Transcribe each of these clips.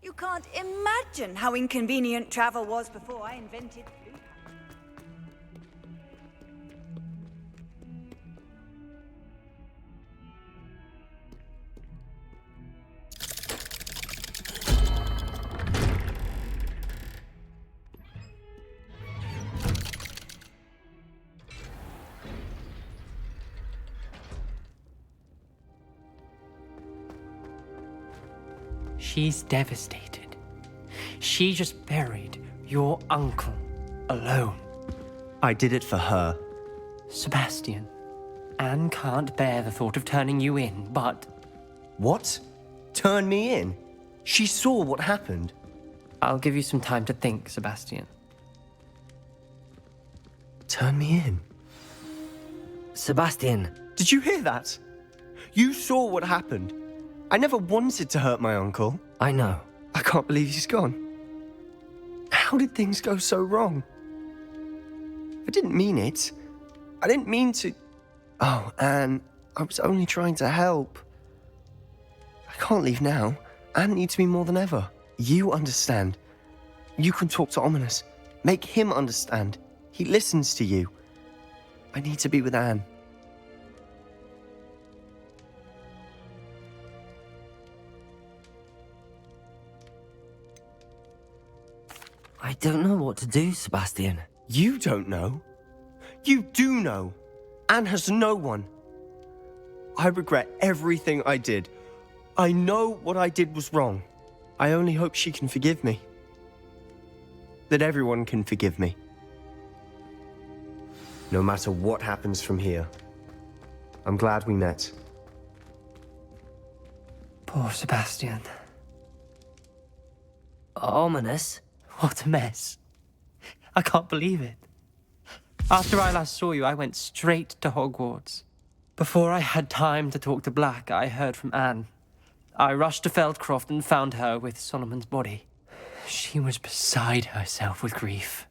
You can't imagine how inconvenient travel was before I invented blue. She's devastated. She just buried your uncle alone. I did it for her. Sebastian, Anne can't bear the thought of turning you in, but... What? Turn me in? She saw what happened. I'll give you some time to think, Sebastian. Turn me in? Sebastian. Did you hear that? You saw what happened. I never wanted to hurt my uncle. I know. I can't believe he's gone. How did things go so wrong? I didn't mean it. I didn't mean to... Oh, Anne, I was only trying to help. I can't leave now. Anne needs me more than ever. You understand. You can talk to Ominous. Make him understand. He listens to you. I need to be with Anne. I don't know what to do, Sebastian. You don't know. You do know. Anne has no one. I regret everything I did. I know what I did was wrong. I only hope she can forgive me. That everyone can forgive me. No matter what happens from here. I'm glad we met. Poor Sebastian. Ominous? What a mess. I can't believe it. After I last saw you, I went straight to Hogwarts. Before I had time to talk to Black, I heard from Anne. I rushed to Feldcroft and found her with Solomon's body. She was beside herself with grief.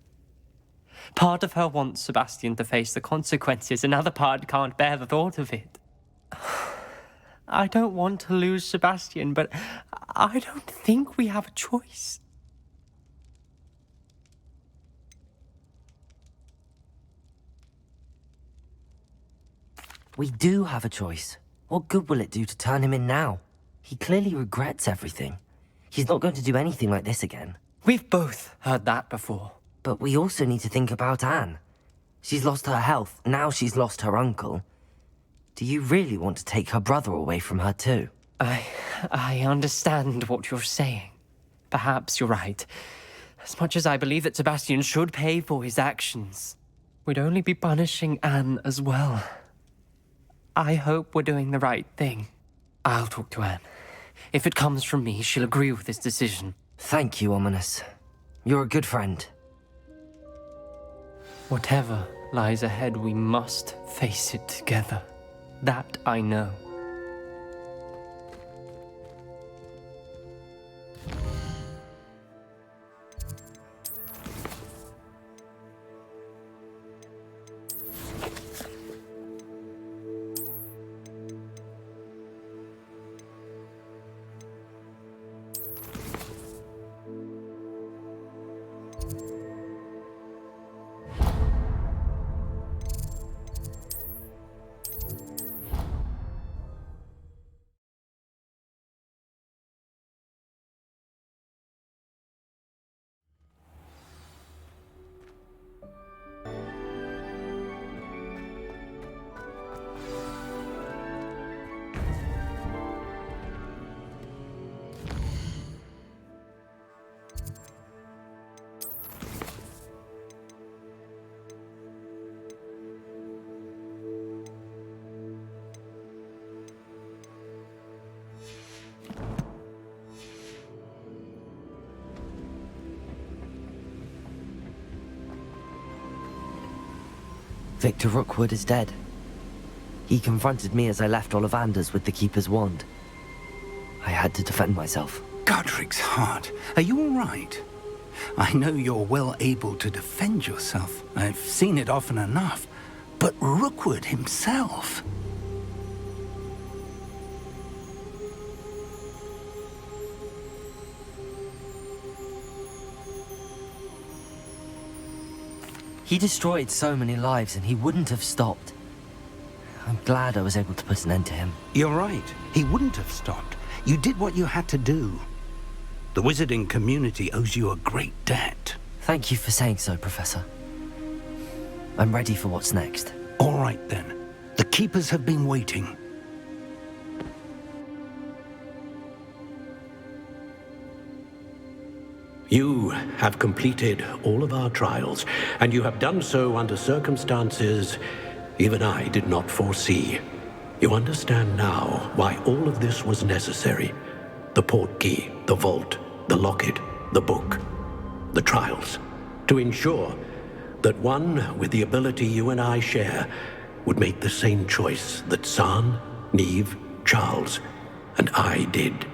Part of her wants Sebastian to face the consequences, another part can't bear the thought of it. I don't want to lose Sebastian, but I don't think we have a choice. We do have a choice. What good will it do to turn him in now? He clearly regrets everything. He's not going to do anything like this again. We've both heard that before. But we also need to think about Anne. She's lost her health, now she's lost her uncle. Do you really want to take her brother away from her too? I understand what you're saying. Perhaps you're right. As much as I believe that Sebastian should pay for his actions, we'd only be punishing Anne as well. I hope we're doing the right thing. I'll talk to Anne. If it comes from me, she'll agree with this decision. Thank you, Ominous. You're a good friend. Whatever lies ahead, we must face it together. That I know. Victor Rookwood is dead. He confronted me as I left Ollivanders with the Keeper's wand. I had to defend myself. Godric's heart. Are you all right? I know you're well able to defend yourself. I've seen it often enough. But Rookwood himself... He destroyed so many lives and he wouldn't have stopped. I'm glad I was able to put an end to him. You're right. He wouldn't have stopped. You did what you had to do. The wizarding community owes you a great debt. Thank you for saying so, Professor. I'm ready for what's next. All right, then. The Keepers have been waiting. You have completed all of our trials, and you have done so under circumstances even I did not foresee. You understand now why all of this was necessary. The portkey, the vault, the locket, the book, the trials. To ensure that one with the ability you and I share would make the same choice that San, Neve, Charles, and I did.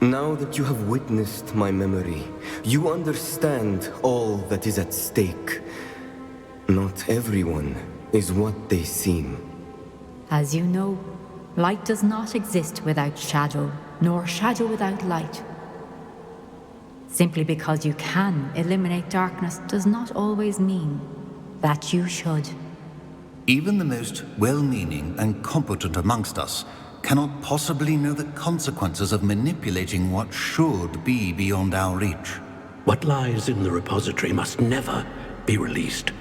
Now that you have witnessed my memory, you understand all that is at stake. Not everyone is what they seem. As you know, light does not exist without shadow, nor shadow without light. Simply because you can eliminate darkness does not always mean that you should. Even the most well-meaning and competent amongst us cannot possibly know the consequences of manipulating what should be beyond our reach. What lies in the repository must never be released.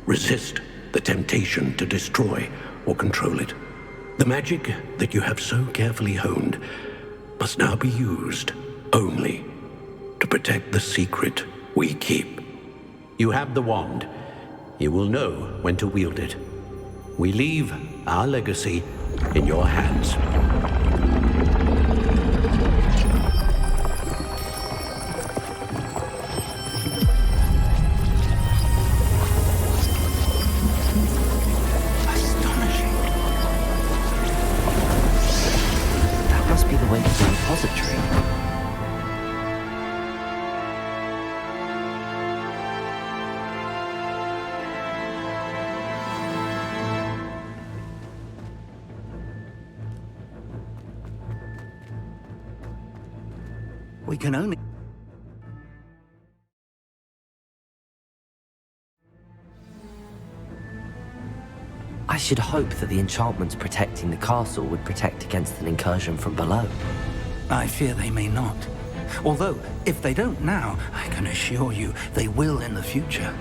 Resist the temptation to destroy or control it. The magic that you have so carefully honed must now be used only to protect the secret we keep. You have the wand. You will know when to wield it. We leave our legacy in your hands. That must be the way to the repository. We can only... I should hope that the enchantments protecting the castle would protect against an incursion from below. I fear they may not. Although, if they don't now, I can assure you they will in the future.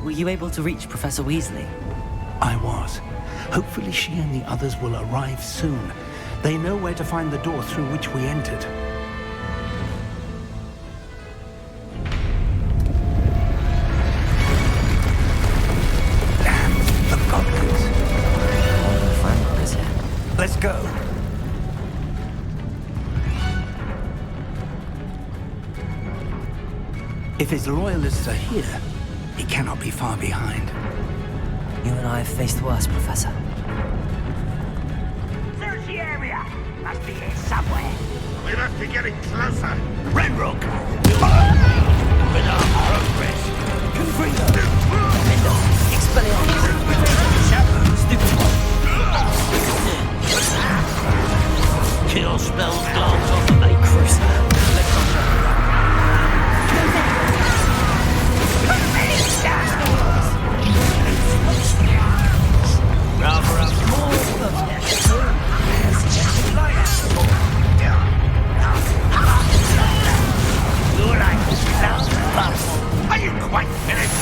Were you able to reach Professor Weasley? I was. Hopefully she and the others will arrive soon. They know where to find the door through which we entered. Let's go. If his loyalists are here, he cannot be far behind. You and I have faced worse, Professor. Search the area! Must be here somewhere. We must be getting closer. Renrook! With our progress. Confringo! Defender! Expelliarmus! Shadow! Stupid one! Kill spells glance off of a cruiser. Rather have more Are you quite finished?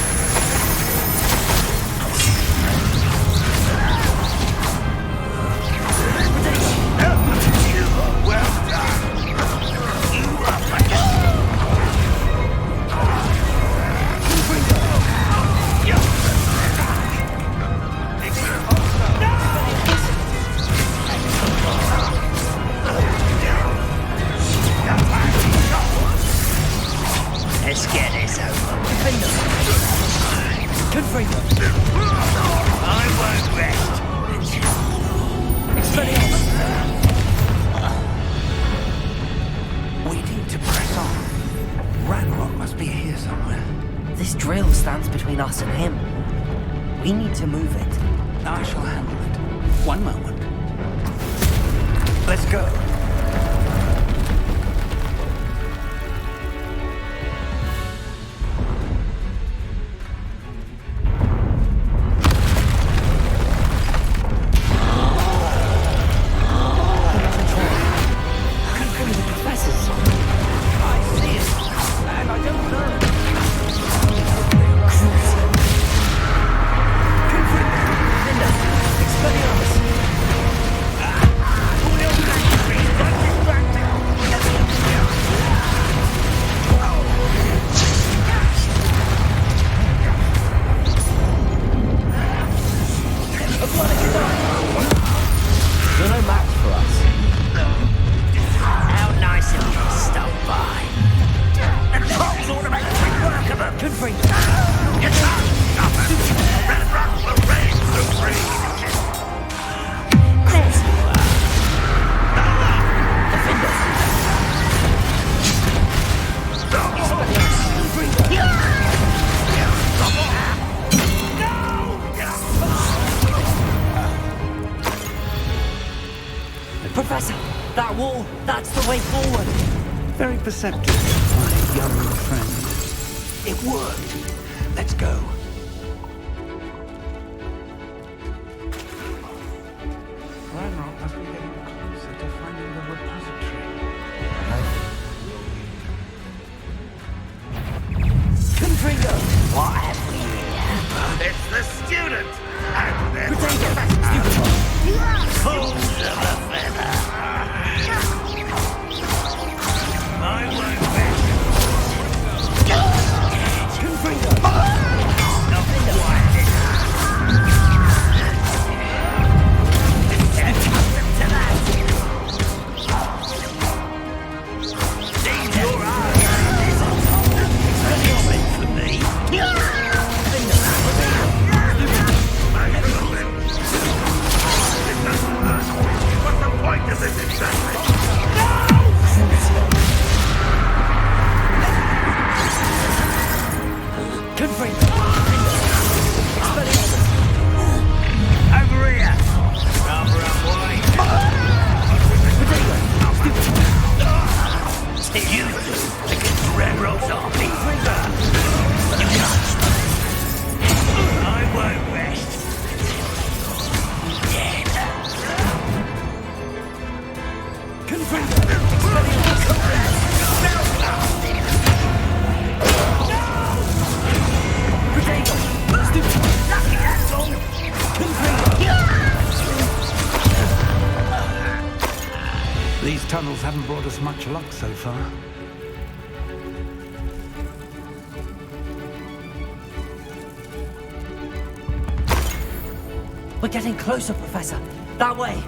Well done. You are let's get this over. Good freedom. I won't rest. We need to press on. Ranrock must be here somewhere. This drill stands between us and him. We need to move it. I shall handle it. One moment. Let's go. You can't stop it! Red Rock will reign supreme! Professor, that wall, that's the way forward. Very perceptive, my young friend. It worked. Let's go. Reinrock must be getting closer to finding the repository. Confringo, what have we here? It's the student! And then Potato, Fools of a feather! I won't bet. Confringo. What's the point of this exactly? Over here! Rather unwise. You against Red Rock's army. You can't stop it. I won't rest. Dead. These tunnels haven't brought us much luck so far. We're getting closer, Professor. That way.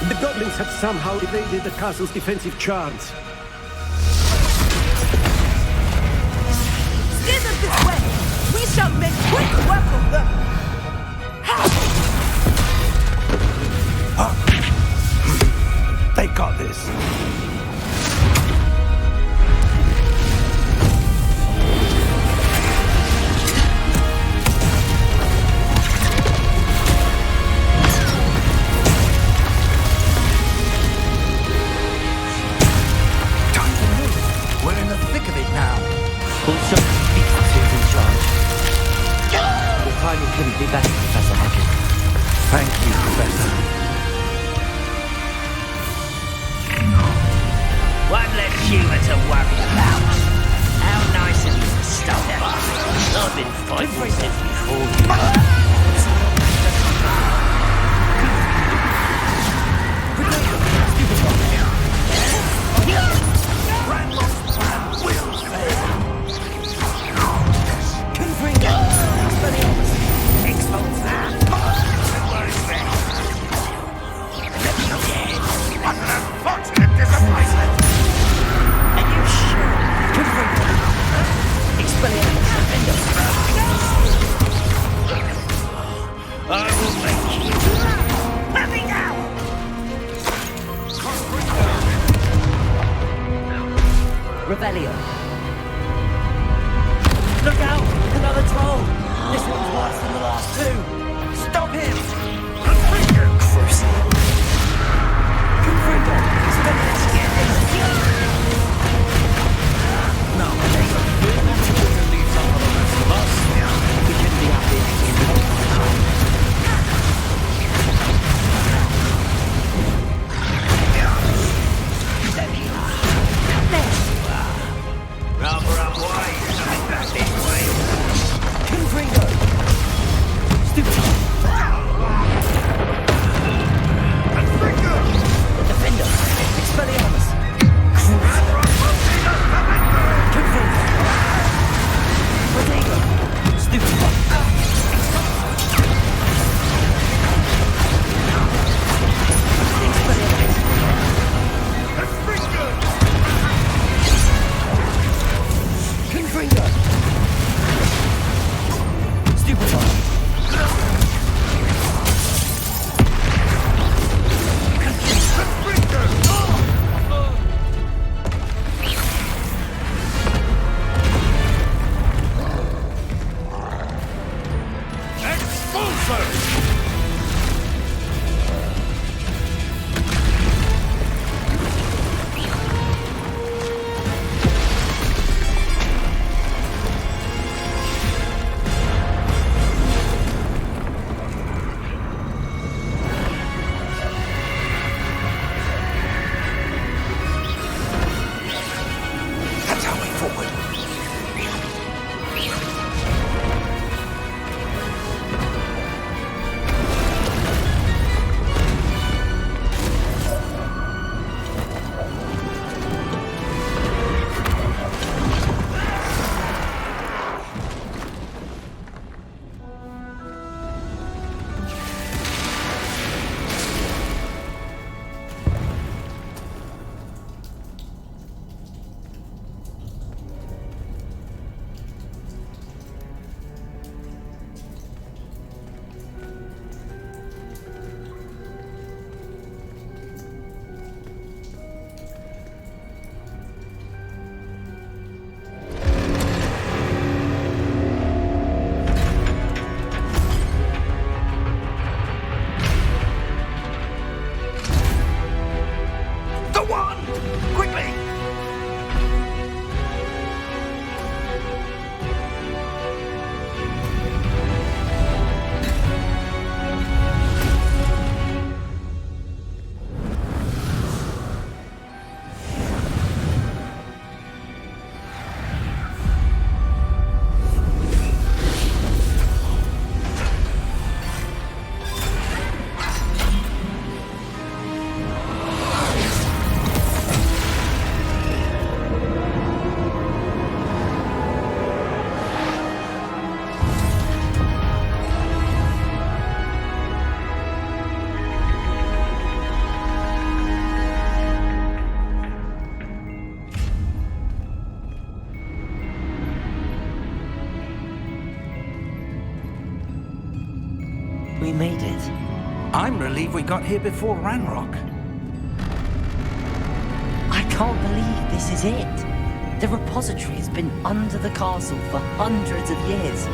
The goblins have somehow evaded the castle's defensive charms. Steer them this way! We shall make quick work of them! They got this. We're in the thick of it now. Also, Beatles is in charge. The timing couldn't be better, Professor Hackett. Thank you, Professor. One less humour to worry about. How nice of you to stop that. I've been fighting since before you. What an unfortunate disappointment! Are you sure? I will make you. Let me now! Revelio. Look out! Another troll! This one's worse than the last two! Stop him! Crucible. Confringo! No, we can be I'm relieved we got here before Ranrock. I can't believe this is it. The repository has been under the castle for hundreds of years.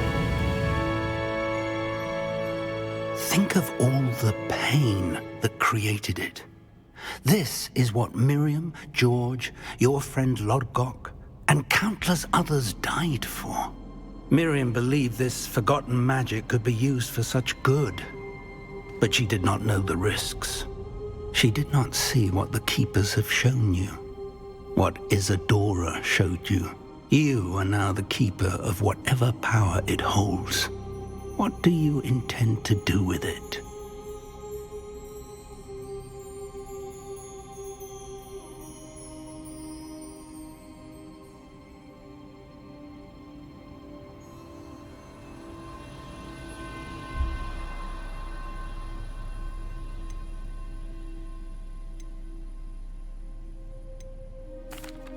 Think of all the pain that created it. This is what Miriam, George, your friend Lodgok, and countless others died for. Miriam believed this forgotten magic could be used for such good. But she did not know the risks. She did not see what the Keepers have shown you. What Isadora showed you. You are now the Keeper of whatever power it holds. What do you intend to do with it?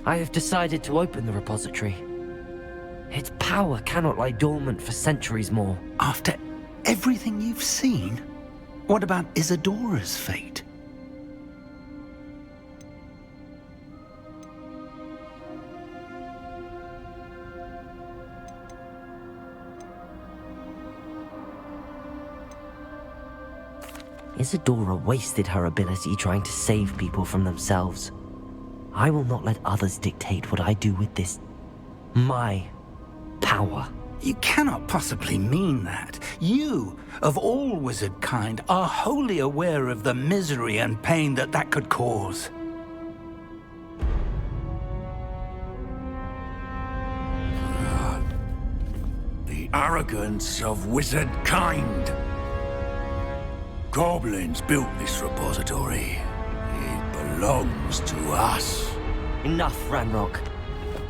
I have decided to open the repository. Its power cannot lie dormant for centuries more. After everything you've seen? What about Isadora's fate? Isadora wasted her ability trying to save people from themselves. I will not let others dictate what I do with this... my power. You cannot possibly mean that. You, of all wizard kind, are wholly aware of the misery and pain that could cause. The arrogance of wizard kind. Goblins built this repository. It belongs to us. Enough, Ranrock.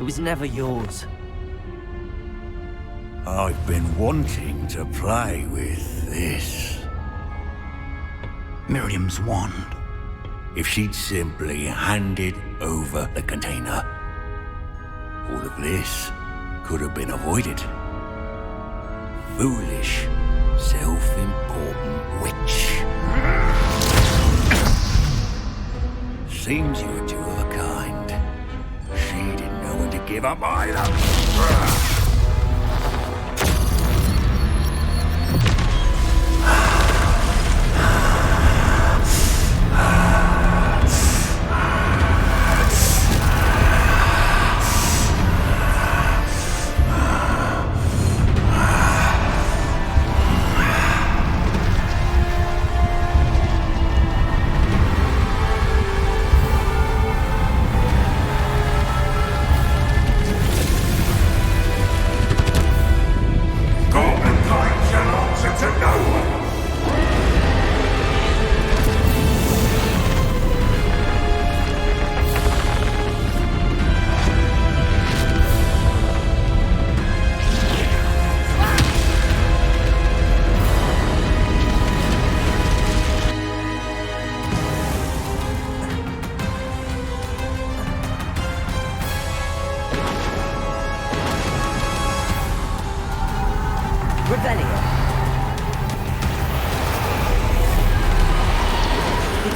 It was never yours. I've been wanting to play with this. Miriam's wand. If she'd simply handed over the container, all of this could have been avoided. Foolish, self-important witch. Seems you were two of a kind. She didn't know when to give up either.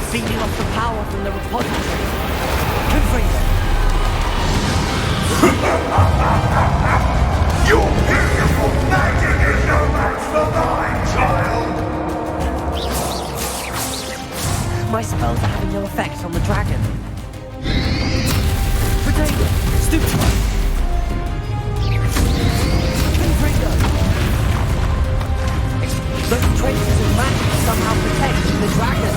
Feeding off the power from the repository. Confringo! Your beautiful magic is no match for mine, child! My spells are having no effect on the dragon. Potato! Stoop to us! Confringo! Those traces of magic somehow protect the dragon.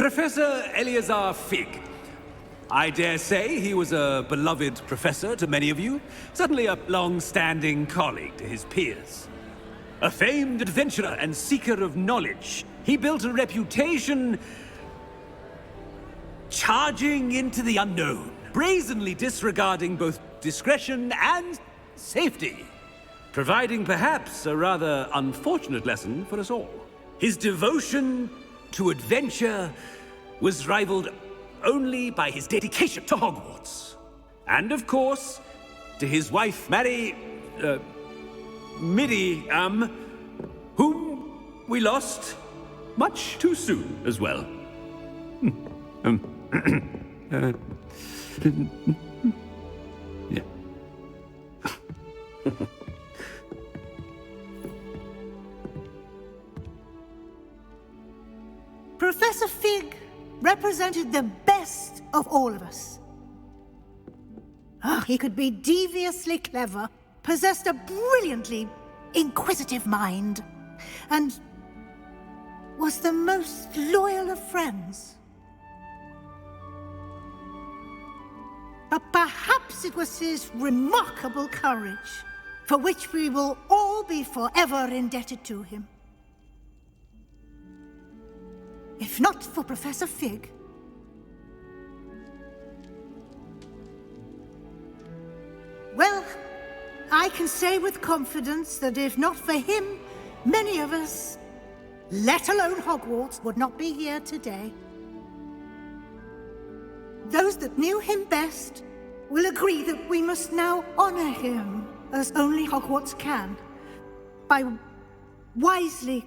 Professor Eleazar Fig. I dare say he was a beloved professor to many of you, certainly a long-standing colleague to his peers. A famed adventurer and seeker of knowledge, he built a reputation charging into the unknown, brazenly disregarding both discretion and safety, providing perhaps a rather unfortunate lesson for us all. His devotion to adventure was rivaled only by his dedication to Hogwarts. And of course, to his wife, Midi, whom we lost much too soon as well. Yeah. Professor Fig represented the best of all of us. He could be deviously clever, possessed a brilliantly inquisitive mind, and was the most loyal of friends. But perhaps it was his remarkable courage, for which we will all be forever indebted to him. If not for Professor Fig, well, I can say with confidence that if not for him, many of us, let alone Hogwarts, would not be here today. Those that knew him best will agree that we must now honor him as only Hogwarts can, by wisely,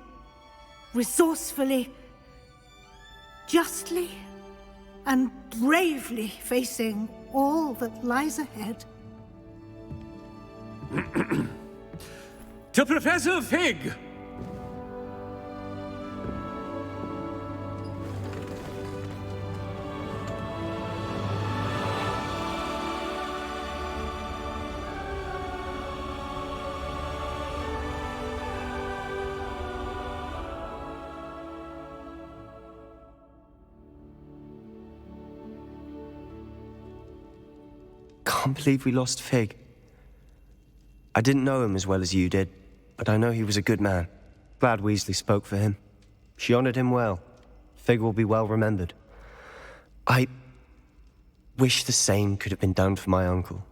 resourcefully, justly, and bravely facing all that lies ahead. To Professor Fig! Can't believe we lost Fig. I didn't know him as well as you did, but I know he was a good man. Glad Weasley spoke for him. She honored him well. Fig will be well remembered. I wish the same could have been done for my uncle.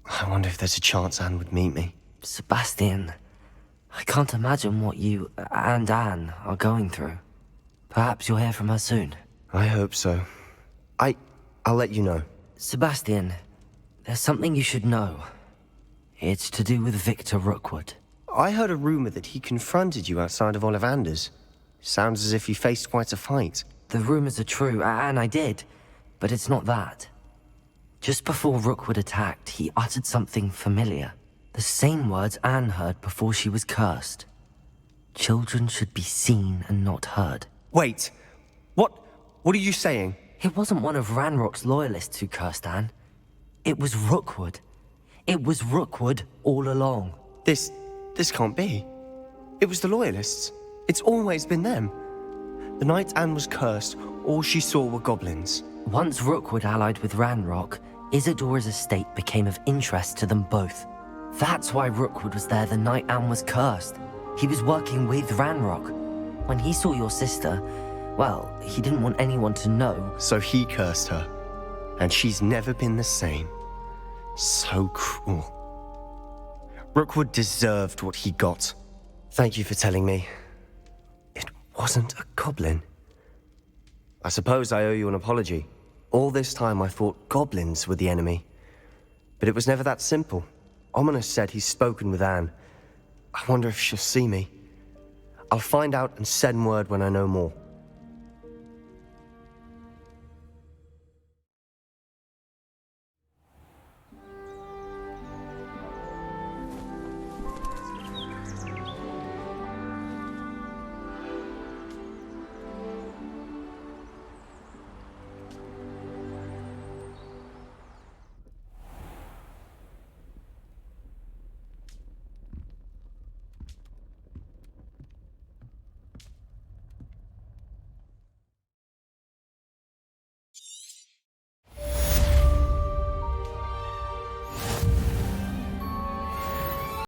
I wonder if there's a chance Anne would meet me. Sebastian, I can't imagine what you and Anne are going through. Perhaps you'll hear from her soon. I hope so. I'll let you know. Sebastian, there's something you should know. It's to do with Victor Rookwood. I heard a rumor that he confronted you outside of Ollivander's. Sounds as if you faced quite a fight. The rumors are true, and I did, but it's not that. Just before Rookwood attacked, he uttered something familiar. The same words Anne heard before she was cursed. Children should be seen and not heard. Wait, what are you saying? It wasn't one of Ranrock's loyalists who cursed Anne. It was Rookwood. It was Rookwood all along. This can't be. It was the Loyalists. It's always been them. The night Anne was cursed, all she saw were goblins. Once Rookwood allied with Ranrock, Isadora's estate became of interest to them both. That's why Rookwood was there the night Anne was cursed. He was working with Ranrock. When he saw your sister, well, he didn't want anyone to know. So he cursed her. And she's never been the same. So cruel. Rookwood deserved what he got. Thank you for telling me. It wasn't a goblin. I suppose I owe you an apology. All this time I thought goblins were the enemy. But it was never that simple. Ominous said he's spoken with Anne. I wonder if she'll see me. I'll find out and send word when I know more.